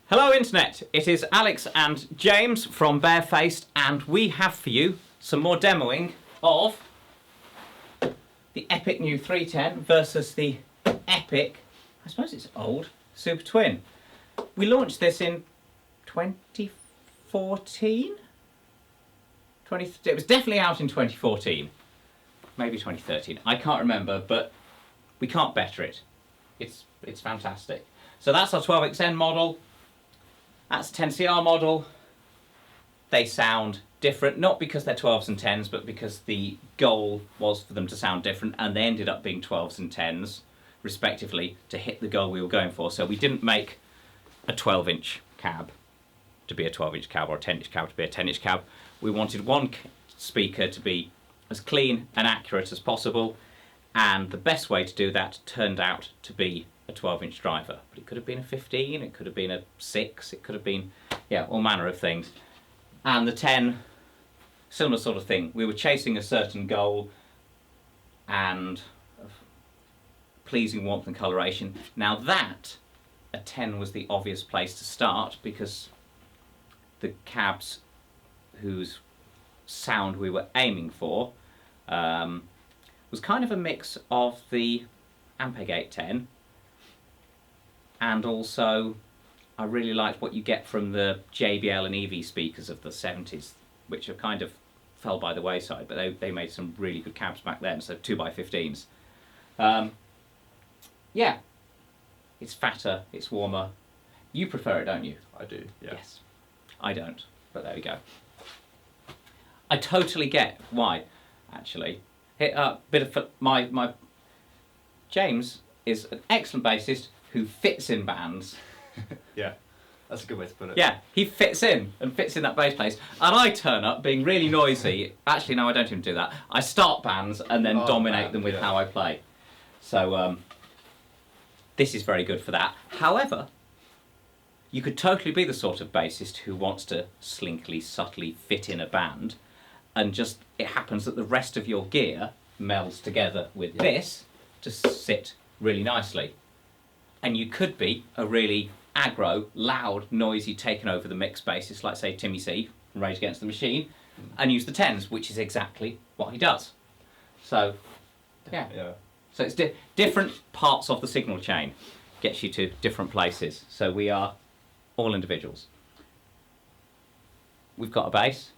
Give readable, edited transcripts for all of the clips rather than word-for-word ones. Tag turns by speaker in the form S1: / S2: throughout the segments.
S1: Hello Internet, it is Alex and James from Barefaced, and we have for you some more demoing of the epic new 310 versus the epic, I suppose it's old, Super Twin. We launched this in 2014? It was definitely out in 2014, maybe 2013, I can't remember, but we can't better it. It's fantastic. So that's our 12XN model. That's a 10CR model. They sound different, not because they're 12s and 10s, but because the goal was for them to sound different, and they ended up being 12s and 10s, respectively, to hit the goal we were going for. So we didn't make a 12-inch cab to be a 12-inch cab or a 10-inch cab to be a 10-inch cab. We wanted one speaker to be as clean and accurate as possible, and the best way to do that turned out to be a 12-inch driver. But it could have been a 15, it could have been a 6, it could have been, yeah, all manner of things. And the 10, similar sort of thing. We were chasing a certain goal and pleasing warmth and coloration. Now that, a 10 was the obvious place to start, because the cabs whose sound we were aiming for was kind of a mix of the Ampegate 10, and also I really liked what you get from the JBL and EV speakers of the 70s, which have kind of fell by the wayside, but they made some really good cabs back then, so 2x15s. Yeah, it's fatter, it's warmer. You prefer it, don't you?
S2: I do, yeah.
S1: Yes. I don't, but there we go. I totally get why, actually. My James is an excellent bassist who fits in bands.
S2: Yeah, that's a good way to put it.
S1: Yeah, he fits in that bass place, and I turn up being really noisy. Actually, no, I don't even do that. I start bands and then dominate them with how I play. So this is very good for that. However, you could totally be the sort of bassist who wants to slinkily, subtly fit in a band, and just it happens that the rest of your gear melds together with this to sit really nicely. And you could be a really aggro, loud, noisy, taken over the mix bassist, like say Timmy C from Rage Against the Machine, and use the 10s, which is exactly what he does. So, yeah. So it's different parts of the signal chain gets you to different places. So we are all individuals. We've got a bass.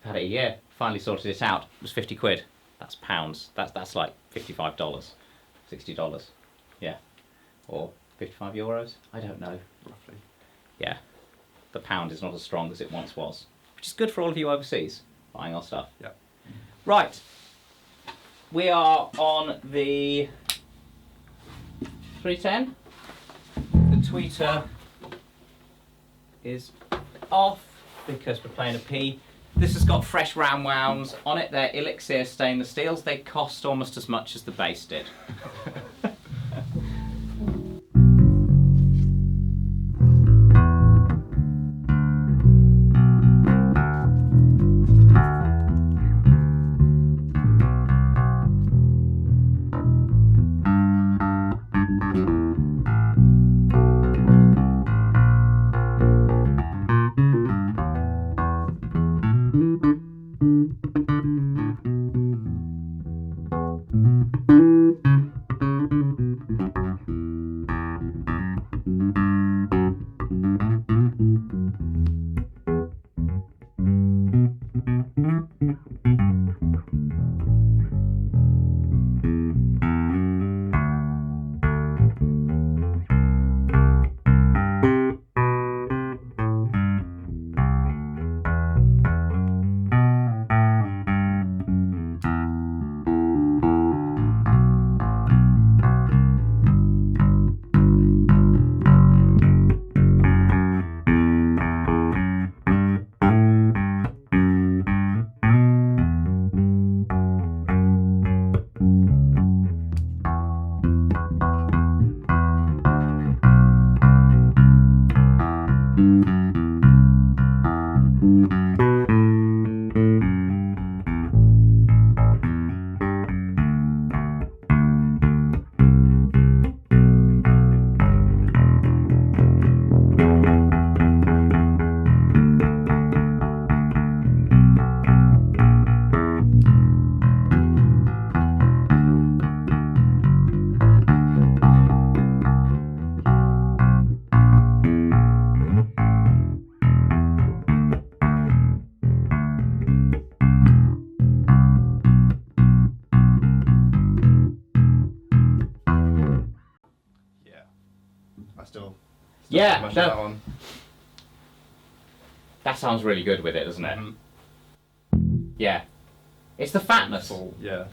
S1: Had it a year. Finally sorted it out. It was 50 quid. That's pounds. That's like $55, $60. Yeah. Or 55 euros. I don't know.
S2: Roughly.
S1: Yeah. The pound is not as strong as it once was, which is good for all of you overseas buying our stuff.
S2: Yeah.
S1: Right. We are on the 310. The tweeter is off because we're playing a P. This has got fresh ram wounds on it. They're Elixir stainless steels. They cost almost as much as the bass did. Yeah,
S2: Imagine
S1: that-
S2: that one.
S1: That sounds really good with it, doesn't it?
S2: Mhm.
S1: Yeah. It's the fatness.
S2: Full, yeah.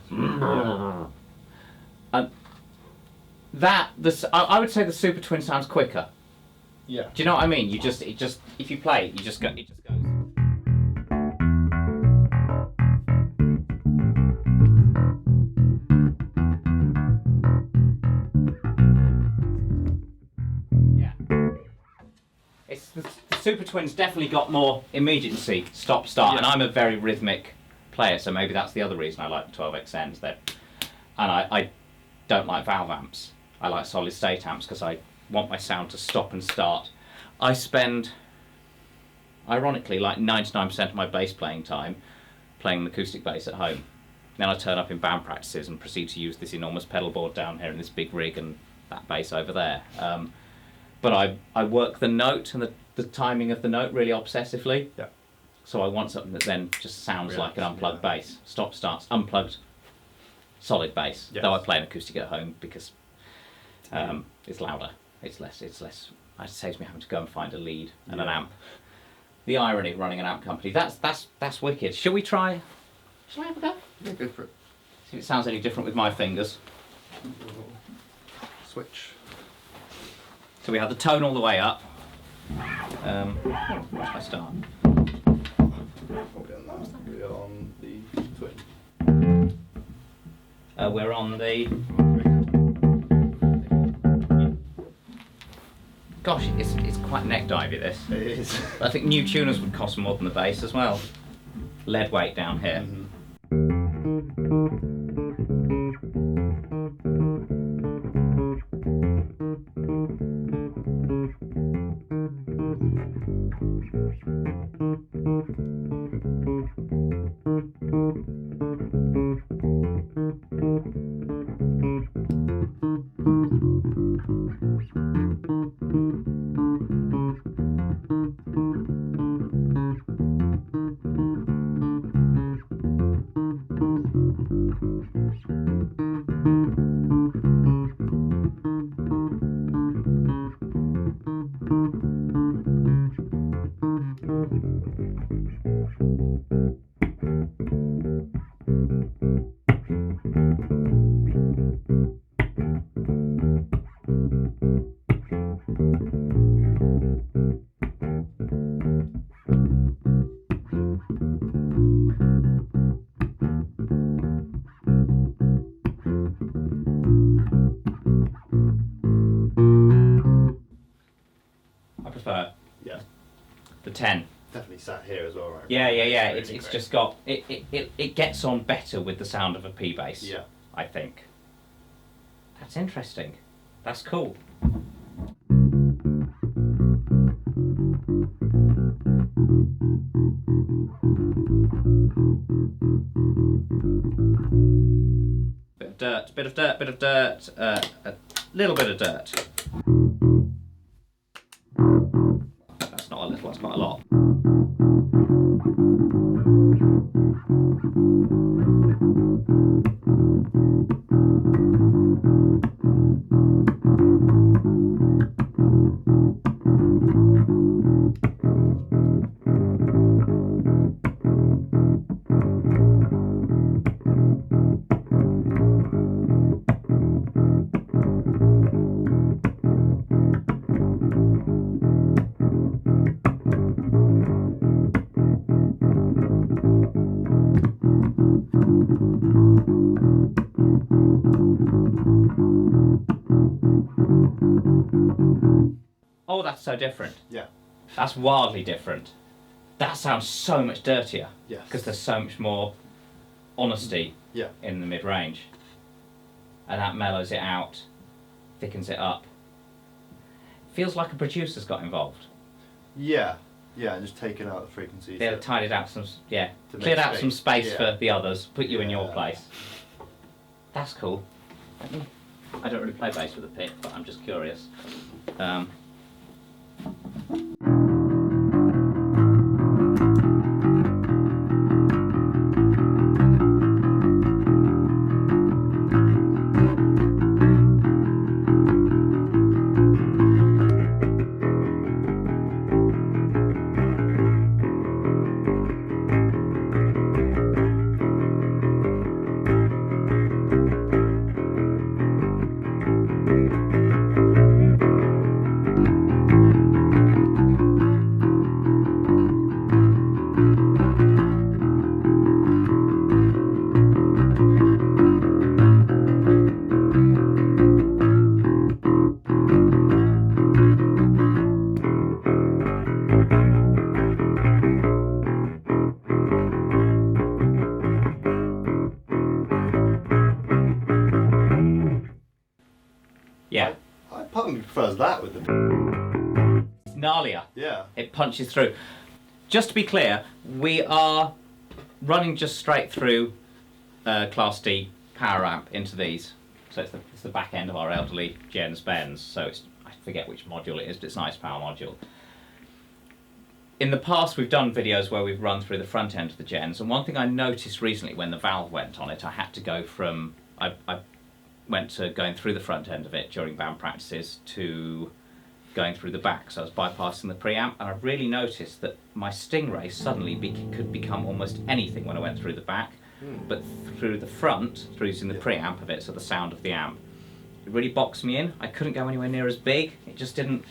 S1: I would say the Super Twin sounds quicker.
S2: Yeah.
S1: Do you know what I mean? If you play it, it just goes. Yeah. It's the Super Twin's definitely got more immediacy, stop, start,
S2: Yeah.
S1: and I'm a very rhythmic player, so maybe that's the other reason I like the 12XNs. And I don't like valve amps. I like solid state amps because I want my sound to stop and start. I spend, ironically, like 99% of my bass playing time playing an acoustic bass at home. Then I turn up in band practices and proceed to use this enormous pedal board down here and this big rig and that bass over there. But I work the note and the timing of the note really obsessively.
S2: Yeah.
S1: So I want something that then just sounds like an
S2: Reacts,
S1: unplugged
S2: yeah.
S1: bass. Stop, starts, unplugged, solid bass.
S2: Yes.
S1: Though I play an acoustic at home because it's louder. It's less. It saves me having to go and find a lead and an
S2: Yeah.
S1: amp. The irony of running an amp company. That's wicked. Shall we try? Shall I have a go?
S2: Yeah, go for it.
S1: See if it sounds any different with my fingers.
S2: Switch.
S1: So we have the tone all the way up. Where should I start?
S2: What are we on now? We're on the twin.
S1: We're on the. Gosh, it's quite neck divey this.
S2: It is.
S1: I think new tuners would cost more than the bass as well. Lead weight down here.
S2: Mhm.
S1: I prefer
S2: Yeah.
S1: the 10.
S2: Definitely sat here as well, right?
S1: Yeah.
S2: Really
S1: It's
S2: great.
S1: just got it gets on better with the sound of a P bass.
S2: Yeah.
S1: I think. That's interesting. That's cool. Bit of dirt, bit of dirt, bit of dirt, a little bit of dirt. That's not a little, that's quite a lot. Oh, that's so different.
S2: Yeah.
S1: That's wildly different. That sounds so much dirtier.
S2: Yes.
S1: Because there's so much more honesty
S2: Yeah.
S1: in the mid-range. And that mellows it out, thickens it up. Feels like a producer's got involved.
S2: Yeah. Yeah, and just taking out the frequencies.
S1: They've
S2: that-
S1: tidied out some,
S2: To
S1: cleared
S2: make
S1: out some
S2: space,
S1: space
S2: yeah.
S1: for the others, put you in your
S2: Yeah.
S1: place. That's cool. I don't really play bass with a pick, but I'm just curious. Gnarlier.
S2: Yeah.
S1: It punches through. Just to be clear, we are running just straight through Class D power amp into these. So it's the back end of our elderly Gens Benz. So I forget which module it is, but it's a nice power module. In the past, we've done videos where we've run through the front end of the Gens, and one thing I noticed recently when the valve went on it, I had to go from I went to going through the front end of it during band practices to going through the back, so I was bypassing the preamp, and I really noticed that my Stingray suddenly could become almost anything when I went through the back, but through the front, through using the preamp of it, so the sound of the amp, it really boxed me in. I couldn't go anywhere near as big. It just didn't.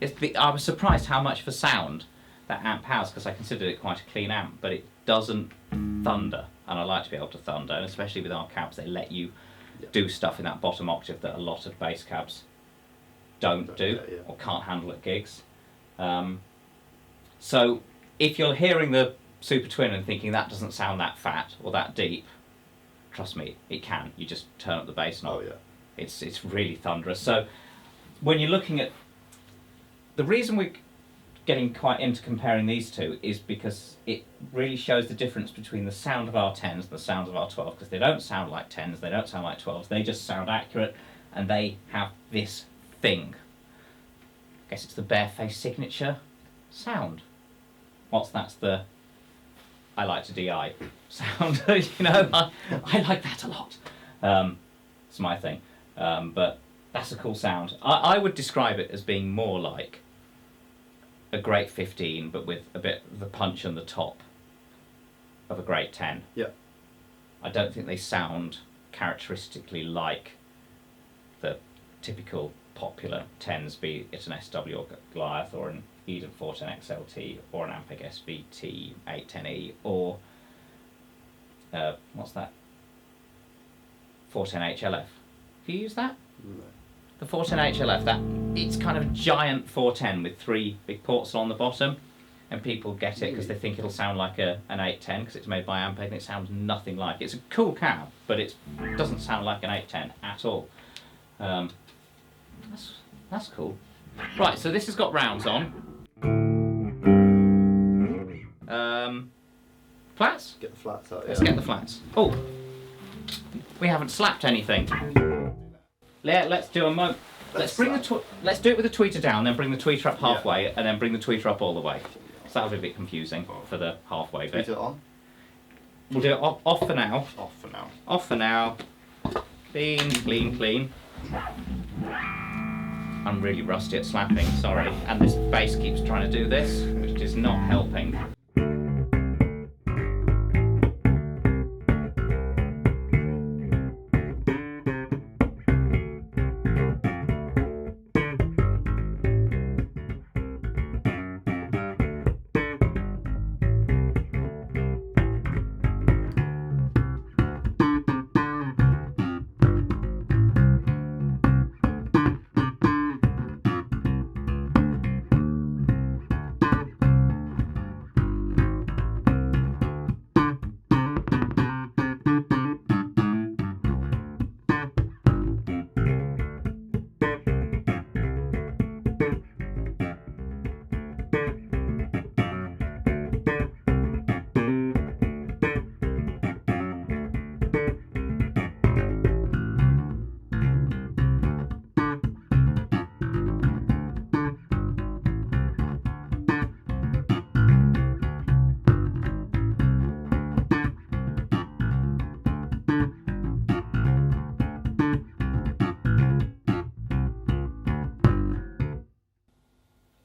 S1: I was surprised how much of a sound that amp has, because I considered it quite a clean amp, but it doesn't thunder, and I like to be able to thunder, and especially with our cabs, they let you do stuff in that bottom octave that a lot of bass cabs don't do or can't handle at gigs. So if you're hearing the Super Twin and thinking that doesn't sound that fat or that deep, trust me, it can. You just turn up the bass knob.
S2: Oh yeah.
S1: It's really thunderous. So when you're looking at the reason we're getting quite into comparing these two is because it really shows the difference between the sound of our 10s and the sound of our 12s, because they don't sound like 10s, they don't sound like 12s, they just sound accurate, and they have this thing. I guess it's the barefaced signature sound. That's the I like to DI sound. You know, I like that a lot. It's my thing. But that's a cool sound. I would describe it as being more like a great 15, but with a bit of the punch on the top of a great 10.
S2: Yeah.
S1: I don't think they sound characteristically like the typical popular 10s, be it an SW or Goliath or an Eden 410 XLT or an Ampeg SVT 810E or what's that? 410 HLF. Do you use that?
S2: No.
S1: The 410 HLF, it's kind of a giant 410 with 3 big ports on the bottom, and people get it because they think it'll sound like an 810 because it's made by Ampeg, and it sounds nothing like it. It's a cool cab, but it doesn't sound like an 810 at all. That's cool. Right, so this has got rounds on. Flats?
S2: Get the flats out.
S1: Let's get the flats. Oh, we haven't slapped anything. Let's do a mo. Let's do it with the tweeter down, then bring the tweeter up halfway, and then bring the tweeter up all the way. So that'll be a bit confusing for the halfway bit.
S2: Tweeter it on.
S1: We'll do it off for now.
S2: Off for now.
S1: Off for now. Clean, clean, clean. I'm really rusty at slapping, sorry. And this bass keeps trying to do this, which is not helping.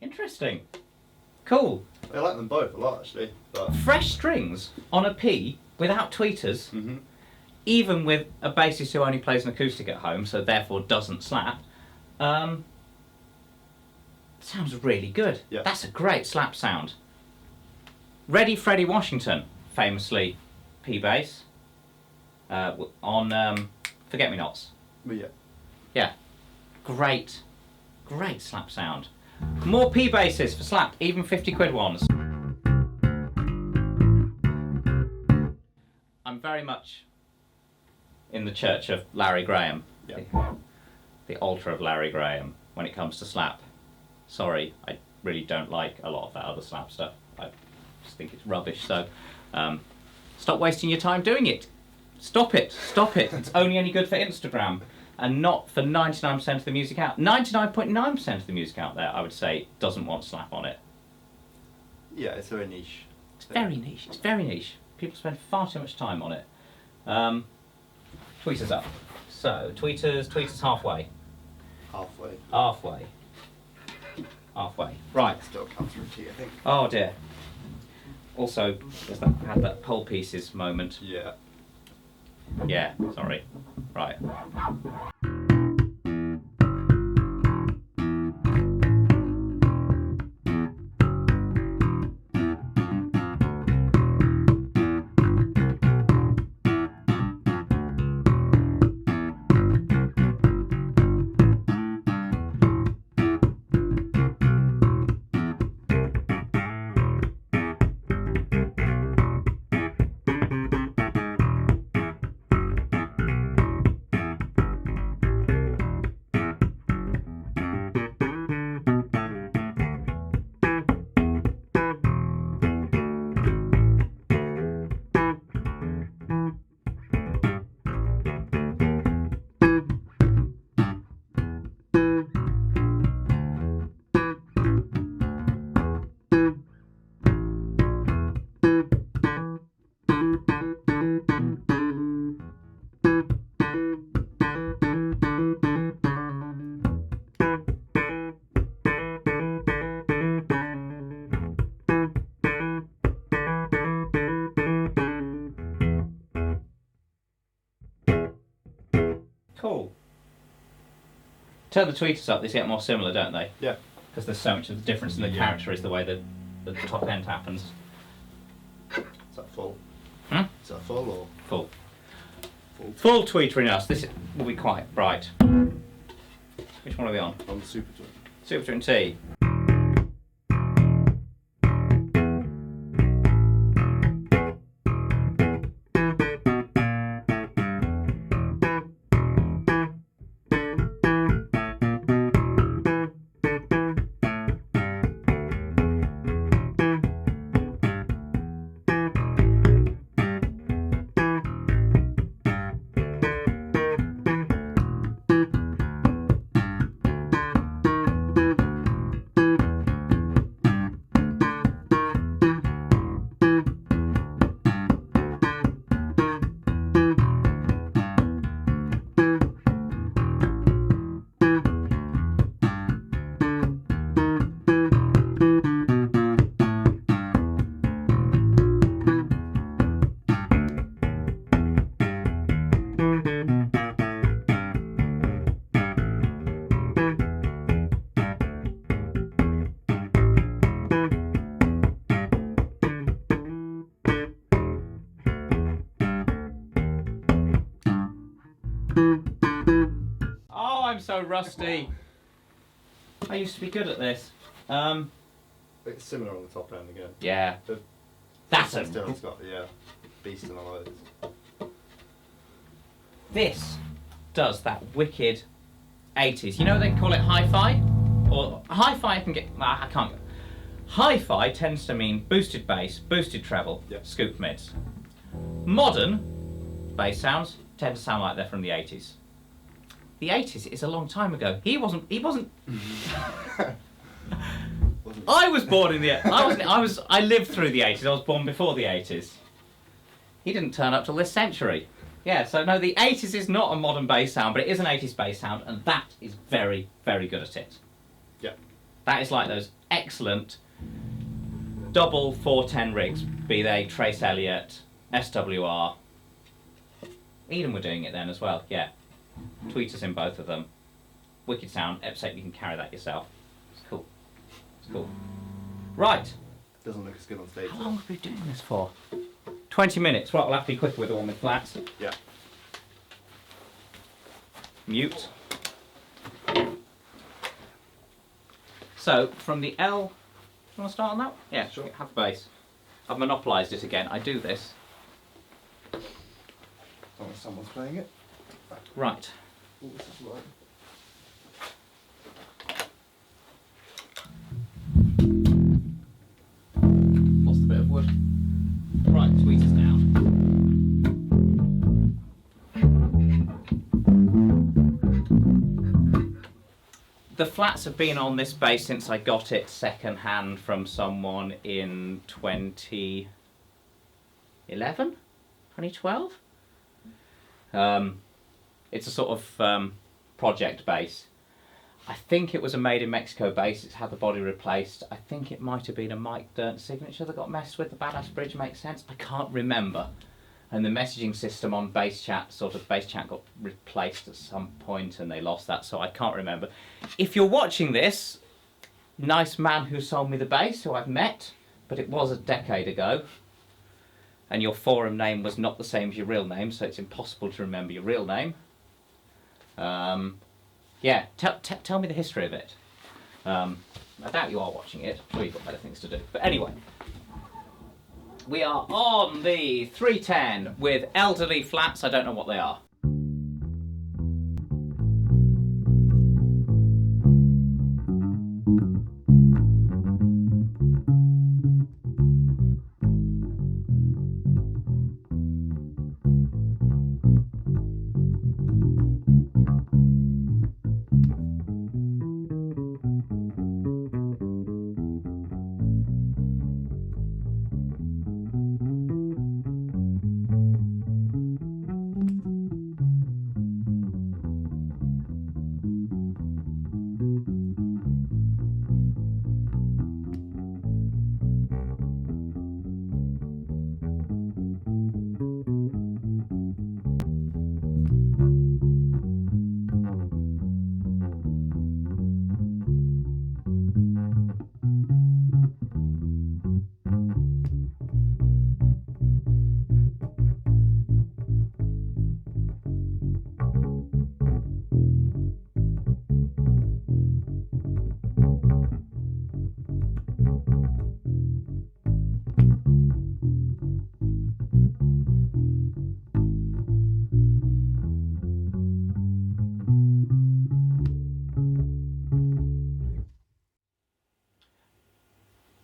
S1: Interesting. Cool.
S2: I like them both a lot actually. But
S1: Fresh strings on a P without tweeters, even with a bassist who only plays an acoustic at home, so therefore doesn't slap, sounds really good.
S2: Yeah.
S1: That's a great slap sound. Ready Freddie Washington, famously P bass, on Forget Me Nots.
S2: but yeah.
S1: Yeah, great slap sound. More P basses for slap, even 50 quid ones. I'm very much in the church of Larry Graham,
S2: Yeah.
S1: the altar of Larry Graham when it comes to slap. Sorry, I really don't like a lot of that other slap stuff. I just think it's rubbish. So stop wasting your time doing it. Stop it. Stop it. It's only any good for Instagram and not for 99% of the music out. 99.9% of the music out there, I would say, doesn't want slap on it.
S2: Yeah, it's very niche.
S1: It's very niche. It's very niche. People spend far too much time on it. Tweeters up. So tweeters halfway.
S2: Halfway.
S1: Halfway. Right.
S2: Still comes through T, I think.
S1: Oh dear. Also, had that pole pieces moment.
S2: Yeah.
S1: Yeah. Sorry. Right. Cool. Turn the tweeters up, they get more similar, don't they?
S2: Yeah.
S1: Because there's so much of the difference in the character is the way that the top end happens.
S2: Is that full?
S1: Hmm?
S2: Is that full or?
S1: Full.
S2: Full.
S1: Full tweetering us. This will be quite bright. Which one are we on?
S2: On the Super Twin.
S1: Super Twin T. Oh, I'm so rusty. I used to be good at this.
S2: It's similar on the top end again.
S1: Yeah.
S2: The
S1: That's
S2: Dylan's got beast in the loads.
S1: This does that wicked 80s. You know they call it hi-fi? Or hi-fi I can get... I can't... Hi-fi tends to mean boosted bass, boosted treble,
S2: Yep.
S1: scoop mids. Modern bass sounds tend to sound like they're from the 80s. The 80s is a long time ago. He wasn't... I was born in the... I lived through the 80s. I was born before the 80s. He didn't turn up till this century. Yeah, so no, the 80s is not a modern bass sound, but it is an 80s bass sound, and that is very, very good at it.
S2: Yeah.
S1: That is like those excellent double 410 rigs, be they Trace Elliott, SWR. Eden were doing it then as well, yeah. Tweeters in both of them. Wicked sound, except you can carry that yourself. It's cool. It's cool. Right.
S2: Doesn't look as good on stage.
S1: How long have we been doing this for? 20 minutes. Right, we'll have to be quicker with the one with flats.
S2: Yeah.
S1: Mute. So, from the L... Do you want to start on that? Yeah,
S2: Sure.
S1: Have the bass. I've monopolised it again. I do this.
S2: Oh, someone's playing it.
S1: Right.
S2: Oh, this is right.
S1: flats have been on this bass since I got it second hand from someone in 2011, 2012. It's a sort of project bass. I think it was a made in Mexico bass. It's had the body replaced. I think it might have been a Mike Dirnt signature that got messed with. The Badass Bridge makes sense. I can't remember. And the messaging system on bass chat got replaced at some point and they lost that, so I can't remember. If you're watching this, nice man who sold me the bass, who I've met, but it was a decade ago, and your forum name was not the same as your real name, so it's impossible to remember your real name. Yeah, tell me the history of it. I doubt you are watching it. I'm sure you've got better things to do. But anyway, we are on the 310 with elderly flats. I don't know what they are.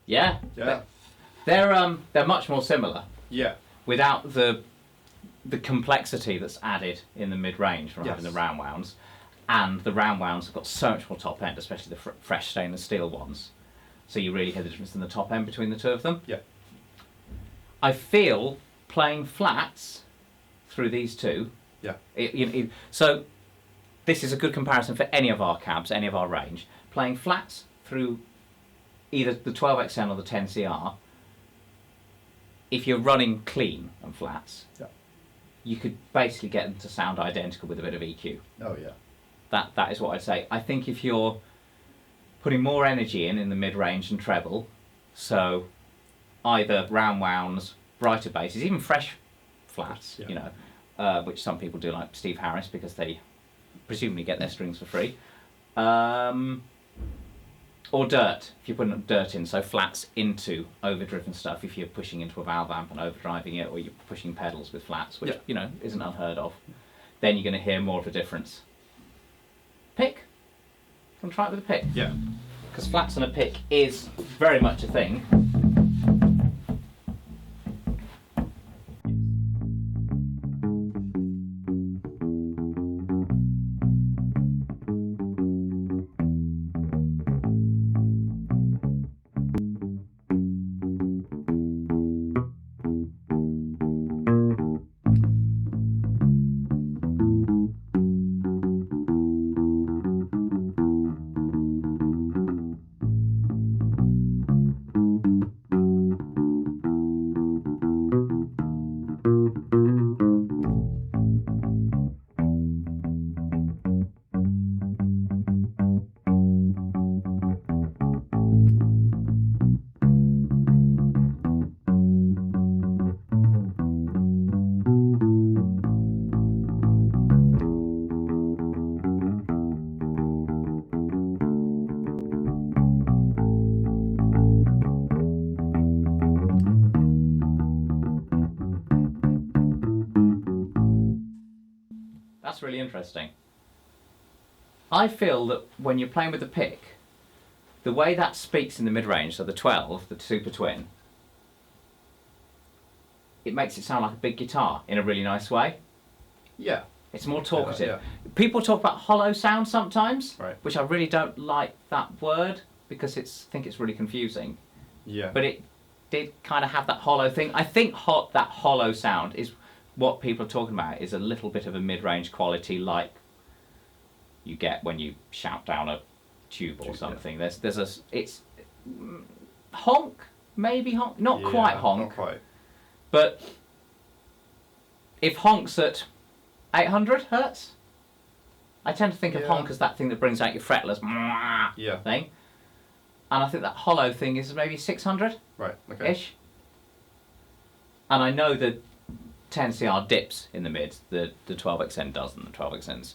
S1: Yeah.
S2: Yeah.
S1: They're much more similar
S2: Yeah.
S1: without the complexity that's added in the mid-range from
S2: Yes.
S1: having the round wounds, and the round wounds have got so much more top end, especially the fresh stainless steel ones. So you really hear the difference in the top end between the two of them.
S2: Yeah.
S1: I feel playing flats through these two.
S2: Yeah.
S1: So this is a good comparison for any of our cabs, any of our range. Playing flats through either the 12XN or the 10CR, if you're running clean and flats,
S2: Yeah.
S1: you could basically get them to sound identical with a bit of EQ.
S2: Oh yeah.
S1: That is what I'd say. I think if you're putting more energy in the mid-range and treble, so either round wounds, brighter basses, even fresh flats,
S2: Yeah.
S1: Which some people do, like Steve Harris, because they presumably get their strings for free. Or dirt, if you're putting dirt in, so flats into overdriven stuff, if you're pushing into a valve amp and overdriving it, or you're pushing pedals with flats, which, isn't unheard of, then you're going to hear more of a difference. Pick. Can try it with a pick.
S2: Yeah.
S1: Because flats on a pick is very much a thing. That's really interesting. I feel that when you're playing with the pick, the way that speaks in the mid-range, so the 12, the Super Twin, it makes it sound like a big guitar in a really nice way.
S2: Yeah.
S1: It's more talkative.
S2: Yeah.
S1: People talk about hollow sound sometimes,
S2: Right.
S1: which I really don't like that word because I think it's really confusing.
S2: Yeah.
S1: But it did kind of have that hollow thing. I think that hollow sound is what people are talking about, is a little bit of a mid-range quality like you get when you shout down a tube or something. Yeah. It's honk, maybe honk, not quite honk.
S2: Not quite.
S1: But if honk's at 800 hertz, I tend to think of honk as that thing that brings out your fretless thing. And I think that hollow thing is maybe 600
S2: right, okay.
S1: ish. And I know the 10CR dips in the mids, the 12XN doesn't, the 12XN's.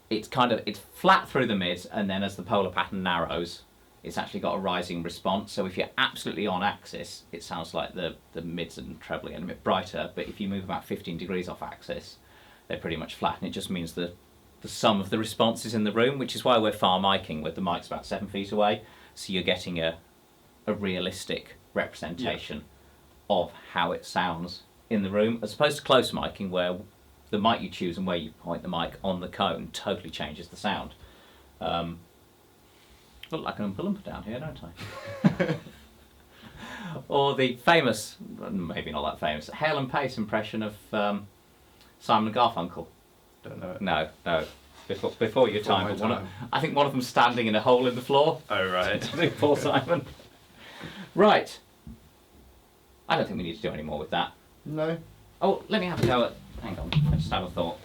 S1: It's flat through the mids, and then as the polar pattern narrows, it's actually got a rising response. So if you're absolutely on axis, it sounds like the mids and treble get a bit brighter. But if you move about 15 degrees off axis, they're pretty much flat. And it just means the sum of the responses in the room, which is why we're far micing with the mic's about 7 feet away. So you're getting a realistic representation of how it sounds in the room, as opposed to close micing, where the mic you choose and where you point the mic on the cone totally changes the sound. Look like an Oompa Loompa down here, don't I? Or the famous, maybe not that famous, Hale and Pace impression of Simon and Garfunkel.
S2: Don't know it.
S1: No. Before your time.
S2: But
S1: I think one of them standing in a hole in the floor.
S2: Oh, right.
S1: Poor Simon. Right. I don't think we need to do any more with that.
S2: No.
S1: Oh, let me have a go at... Hang on, I just have a thought.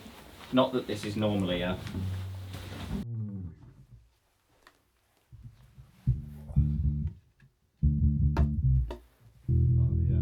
S1: Not that this is normally a...
S2: Oh, yeah.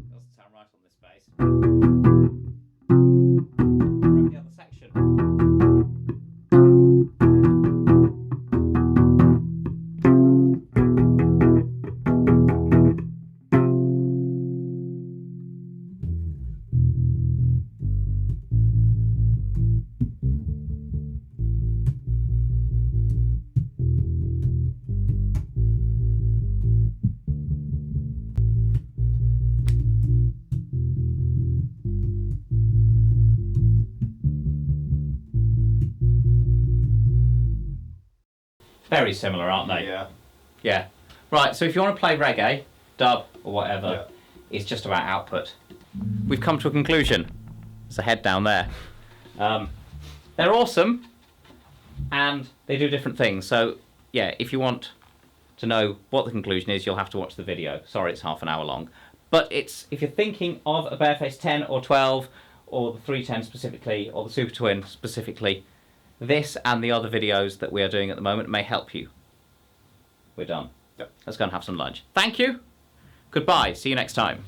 S1: Doesn't sound right on this bass. Right, the other section. Very similar, aren't they?
S2: Yeah.
S1: Yeah. Right, so if you want to play reggae, dub, or whatever, it's just about output. We've come to a conclusion. There's a head down there. They're awesome, and they do different things. So, yeah, if you want to know what the conclusion is, you'll have to watch the video. Sorry, it's half an hour long. But if you're thinking of a Bareface 10 or 12, or the 310 specifically, or the Super Twin specifically, this and the other videos that we are doing at the moment may help you. We're done.
S2: Yep.
S1: Let's go and have some lunch. Thank you. Goodbye. See you next time.